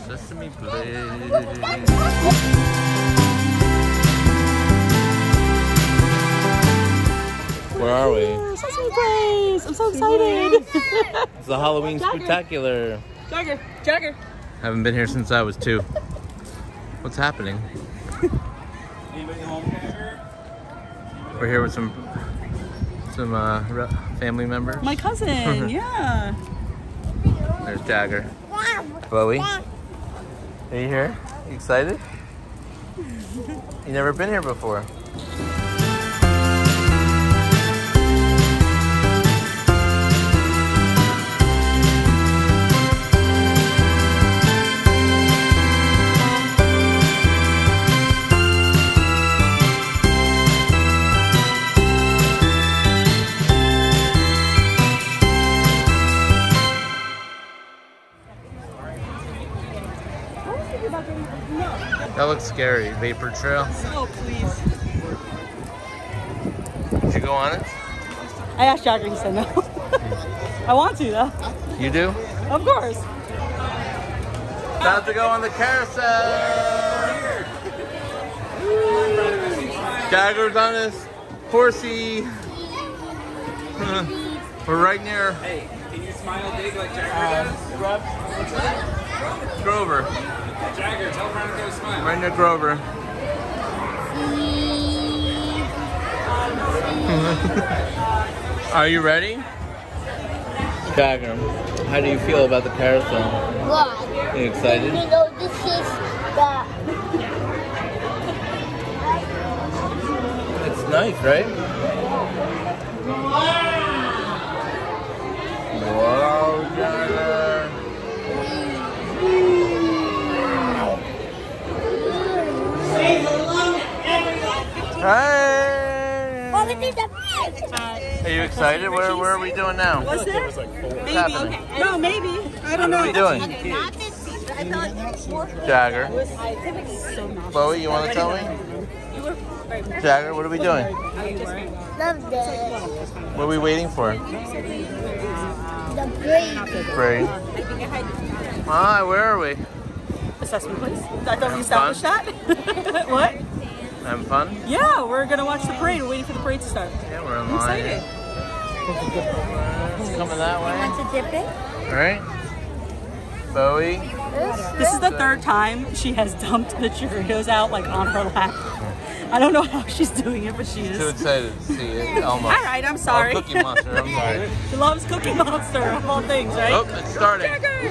Sesame Place. Where are we? Sesame Place! I'm so excited! It's the Halloween Spooktacular. Jagger! Haven't been here since I was 2. What's happening? We're here with some family members. My cousin, yeah. There's Jagger. Bowie. Are you here? You excited? You never been here before. That looks scary. Vapor trail. Oh, please. Did you go on it? I asked Jagger, he said no. I want to, though. You do? Of course. About to go on the carousel. Jagger's on his horsey. We're right near. Hey, can you smile big like Jagger does? Grover. Jagger, tell him to go smile. Right near Grover. Are you ready? Jagger, how do you feel about the carousel? Good. Are you excited? You know, this is the... It's nice, right? Wow, Jagger. Hey! Oh, this is the... Are you excited? Where are we doing now? Was there? What's happening? No, maybe. I don't What are we doing? Okay, not this season. I thought... Jagger. So nauseous. Chloe, you want to tell me? Jagger, what are we doing? Love this. What are we waiting for? The braid. Parade. Hi, where are we? The Sesame Place. I thought we established that. What? Having fun? Yeah, we're gonna watch the parade. We're waiting for the parade to start. Yeah, we're in I'm line. excited. It's coming that way. Want to dip it? All right. Bowie. This is the 3rd time she has dumped the Cheerios out like on her lap. I don't know how she's doing it, but she is. Too excited to see it. Almost. All right, I'm sorry. Oh, Cookie Monster, I'm sorry. She loves Cookie Monster of all things, right? Oh, it's starting. Jagger!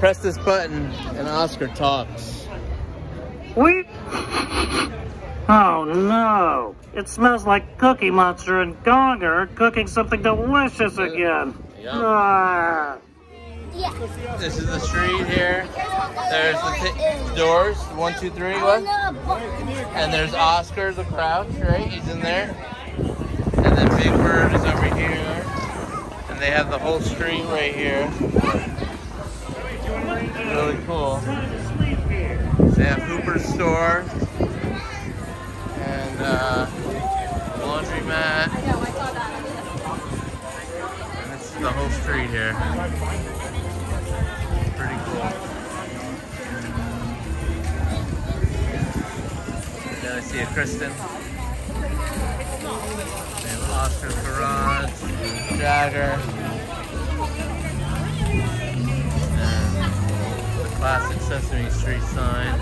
Press this button and Oscar talks. We... Oh no! It smells like Cookie Monster and Gogger are cooking something delicious again. Yep. Ah. This is the street here. There's the doors, 1, 2, 3, what? And there's Oscar the Crouch, right? He's in there. And then Big Bird is over here. And they have the whole street right here. Really cool. They have Hooper's store. And laundromat. And this is the whole street here. Pretty cool. Then I see a Kristen. They have Oscar's Garage, Jagger, and the classic Sesame Street sign.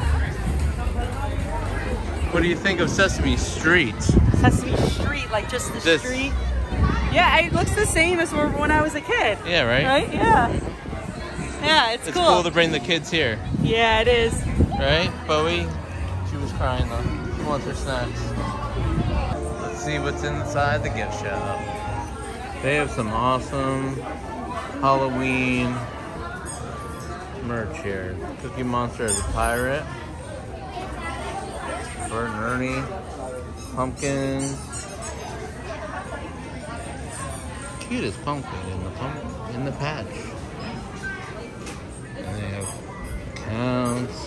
What do you think of Sesame Street? Sesame Street, like just the street? Yeah, it looks the same as when I was a kid. Yeah, right? Right? Yeah. Yeah, it's cool. It's cool to bring the kids here. Yeah, it is. Right? Bowie? She was crying though. She wants her snacks. Let's see what's inside the gift shop. They have some awesome Halloween merch here. Cookie Monster as a pirate. Bert and Ernie. Pumpkins. Cutest pumpkin in the patch. And they have Counts,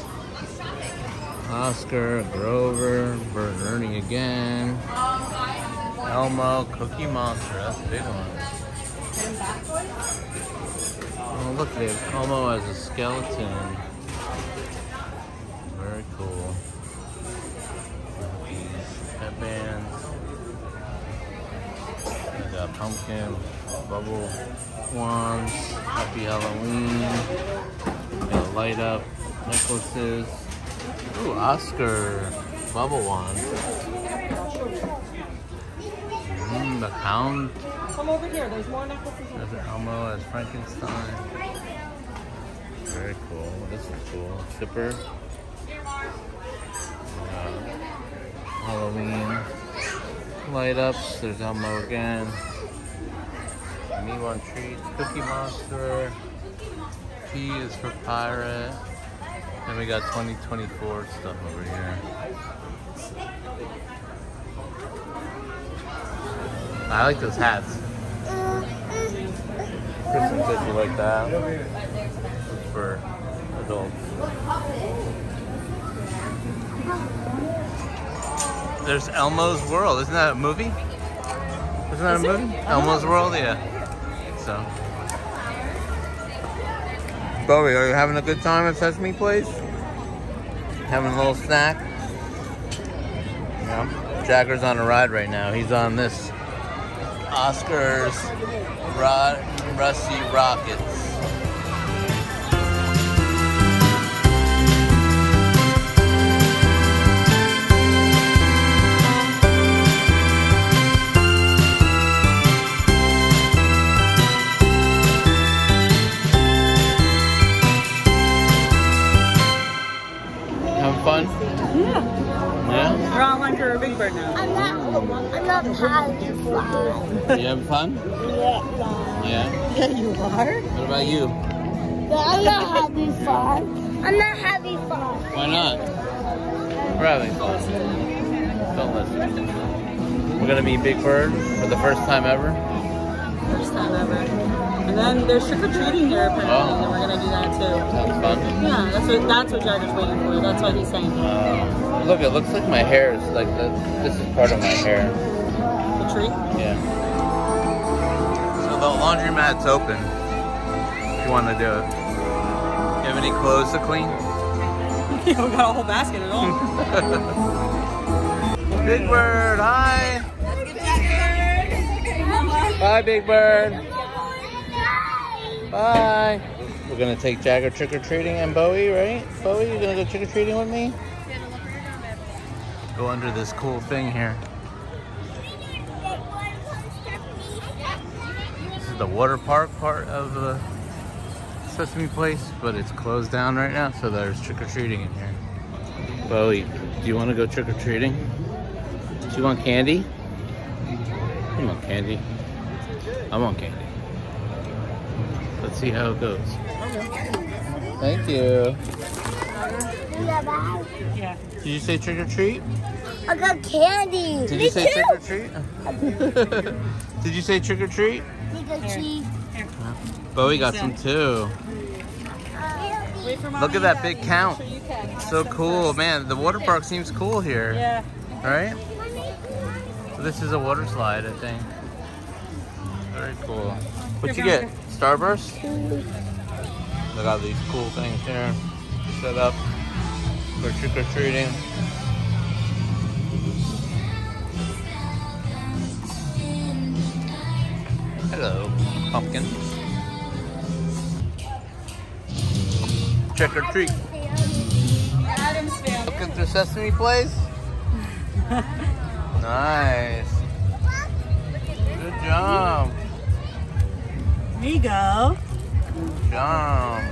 Oscar, Grover, Bert and Ernie again, Elmo, Cookie Monster, that's a big one. Oh look, they have Elmo as a skeleton. Very cool. These headbands. They got pumpkin, bubble wands, happy Halloween. They got light up necklaces. Ooh, Oscar bubble wand. The Hound. Come over here, there's more necklaces. There's an Elmo as Frankenstein. Very cool. This is cool. Zipper. Halloween. Light ups. There's Elmo again. Me want treats. Cookie Monster. P is for pirate. Then we got 2024 stuff over here. I like those hats. Kristen said you like that. It's for adults. There's Elmo's World. Isn't that a movie? Isn't that a movie? Elmo's World, yeah. So. Bowie, are you having a good time at Sesame Place? Having a little snack? Yeah. Jagger's on a ride right now. He's on this Oscar's Rusty Rockets. Fun? Yeah. Yeah? We're on line for a Big Bird now. I'm not having fun. You having fun? Yeah. Yeah, you are? What about you? I'm not having fun. I'm not having fun. Why not? We're having fun. Don't listen. We're gonna meet Big Bird for the first time ever. First time ever. And then there's trick-or-treating here apparently, and we're gonna do that too. Sounds fun. Yeah, that's what Jagger's waiting for. That's what he's saying. Look, it looks like my hair is like this is part of my hair. The tree? Yeah. So the laundromat's open if you want to do it. You have any clothes to clean? Yeah, we got a whole basket at all. Big Bird, hi. Bye, Big Bird. Bye. We're gonna take Jagger trick-or-treating and Bowie, right? Bowie, you gonna go trick-or-treating with me? Go under this cool thing here. This is the water park part of the Sesame Place, but it's closed down right now, so there's trick-or-treating in here. Bowie, do you want to go trick-or-treating? Do you want candy? I want candy. I want candy. Let's see how it goes. Thank you. Yeah. Did you say trick-or-treat? I got candy. Did you say trick-or-treat? Did you say trick-or-treat? Trick-or-treat. Bowie got some too. Look at that big count. So cool, man. The water park seems cool here. Yeah. Right? So this is a water slide, I think. Very cool. What'd you get? Starburst? Look at these cool things here set up for trick-or-treating. Hello, pumpkin. Trick or treat. Adam's family. Looking through Sesame Place. Nice. Good job. There you go. Good job.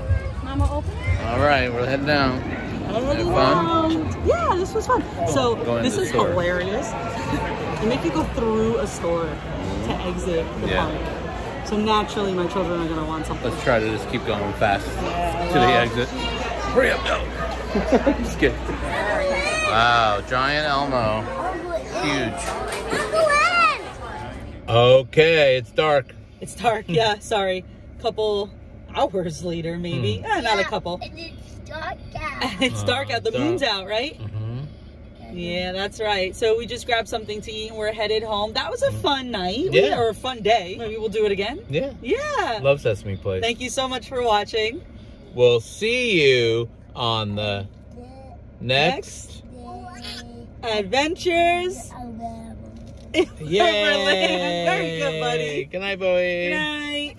Mama, open it. All right, we're heading down. Hey, fun? Yeah, this was fun. So Going this to the is store. hilarious. They make you go through a store to exit the park. So naturally, my children are gonna want something. Let's try to just keep going fast to the well. exit. Hurry up, no. Just kidding. Wow, giant Elmo. Huge. Okay, it's dark. It's dark. Yeah, sorry. Couple hours later, maybe. Not a couple. And it's dark out. It's dark out. The dark. moon's out, right? Yeah, that's right. So we just grabbed something to eat and we're headed home. That was a fun night. Yeah. Or a fun day. Maybe we'll do it again. Yeah. Yeah. Love Sesame Place. Thank you so much for watching. We'll see you on the next Adventures in Weberland. Very good, buddy. Good night, Bowie. Good night.